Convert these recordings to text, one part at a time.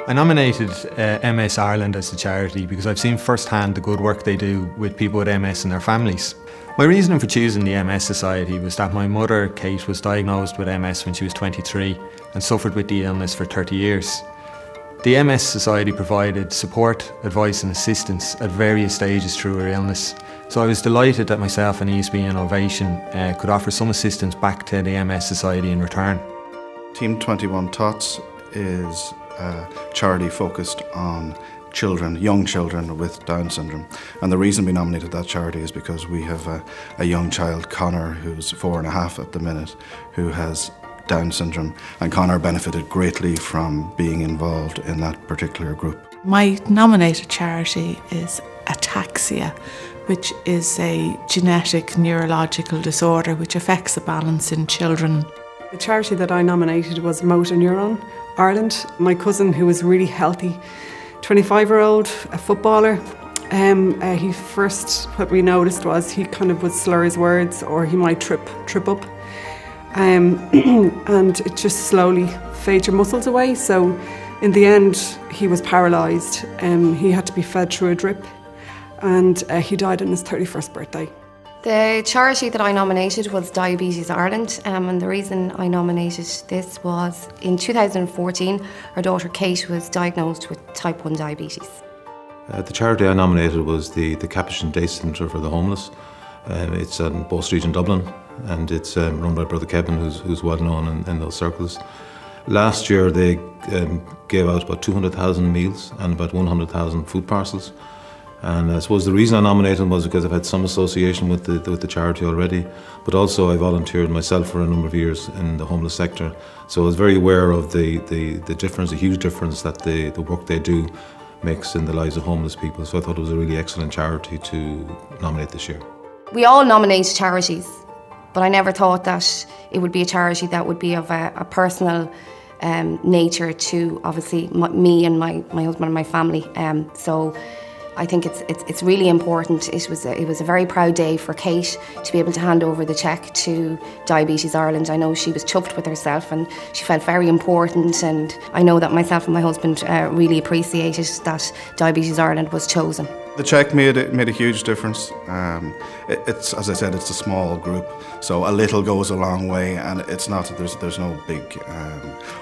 I nominated MS Ireland as a charity because I've seen firsthand the good work they do with people with MS and their families. My reasoning for choosing the MS Society was that my mother, Kate, was diagnosed with MS when she was 23 and suffered with the illness for 30 years. The MS Society provided support, advice and assistance at various stages through her illness. So I was delighted that myself and ESB Innovation could offer some assistance back to the MS Society in return. Team 21 Tots is a charity focused on children, young children with Down syndrome. And the reason we nominated that charity is because we have a young child, Connor, who's 4.5 at the minute, who has Down syndrome. And Connor benefited greatly from being involved in that particular group. My nominated charity is ataxia, which is a genetic neurological disorder which affects the balance in children. The charity that I nominated was Motor Neuron Ireland. My cousin, who was really healthy, 25-year-old, a footballer, he first, what we noticed was he kind of would slur his words or he might trip up. And it just slowly fades your muscles away. So in the end, he was paralysed. He had to be fed through a drip and he died on his 31st birthday. The charity that I nominated was Diabetes Ireland, and the reason I nominated this was in 2014 our daughter Kate was diagnosed with type 1 diabetes. The charity I nominated was the Capuchin Day Centre for the Homeless. It's on Bow Street in Dublin and it's run by Brother Kevin, who's well known in those circles. Last year they gave out about 200,000 meals and about 100,000 food parcels. And I suppose the reason I nominated them was because I've had some association with the charity already, but also I volunteered myself for a number of years in the homeless sector. So I was very aware of the difference, the huge difference that the work they do makes in the lives of homeless people. So I thought it was a really excellent charity to nominate this year. We all nominate charities, but I never thought that it would be a charity that would be of a personal nature to obviously me and my husband and my family. So I think it's really important. It was a very proud day for Kate to be able to hand over the cheque to Diabetes Ireland. I know she was chuffed with herself and she felt very important, and I know that myself and my husband really appreciated that Diabetes Ireland was chosen. The cheque made a huge difference. It's, as I said, it's a small group, so a little goes a long way, and it's not, there's no big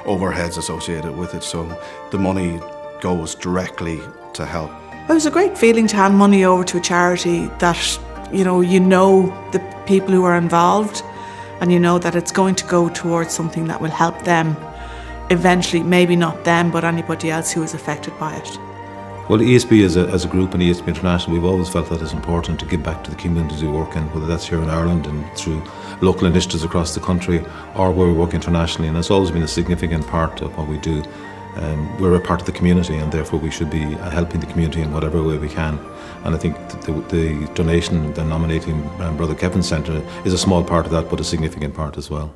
overheads associated with it, so the money goes directly to help. It was a great feeling to hand money over to a charity that you know the people who are involved, and you know that it's going to go towards something that will help them eventually, maybe not them but anybody else who is affected by it. Well, ESB as a group and ESB International, we've always felt that it's important to give back to the communities we work in, whether that's here in Ireland and through local initiatives across the country or where we work internationally, and that's always been a significant part of what we do. We're a part of the community and therefore we should be helping the community in whatever way we can. And I think the donation, the nominating Brother Kevin Centre is a small part of that, but a significant part as well.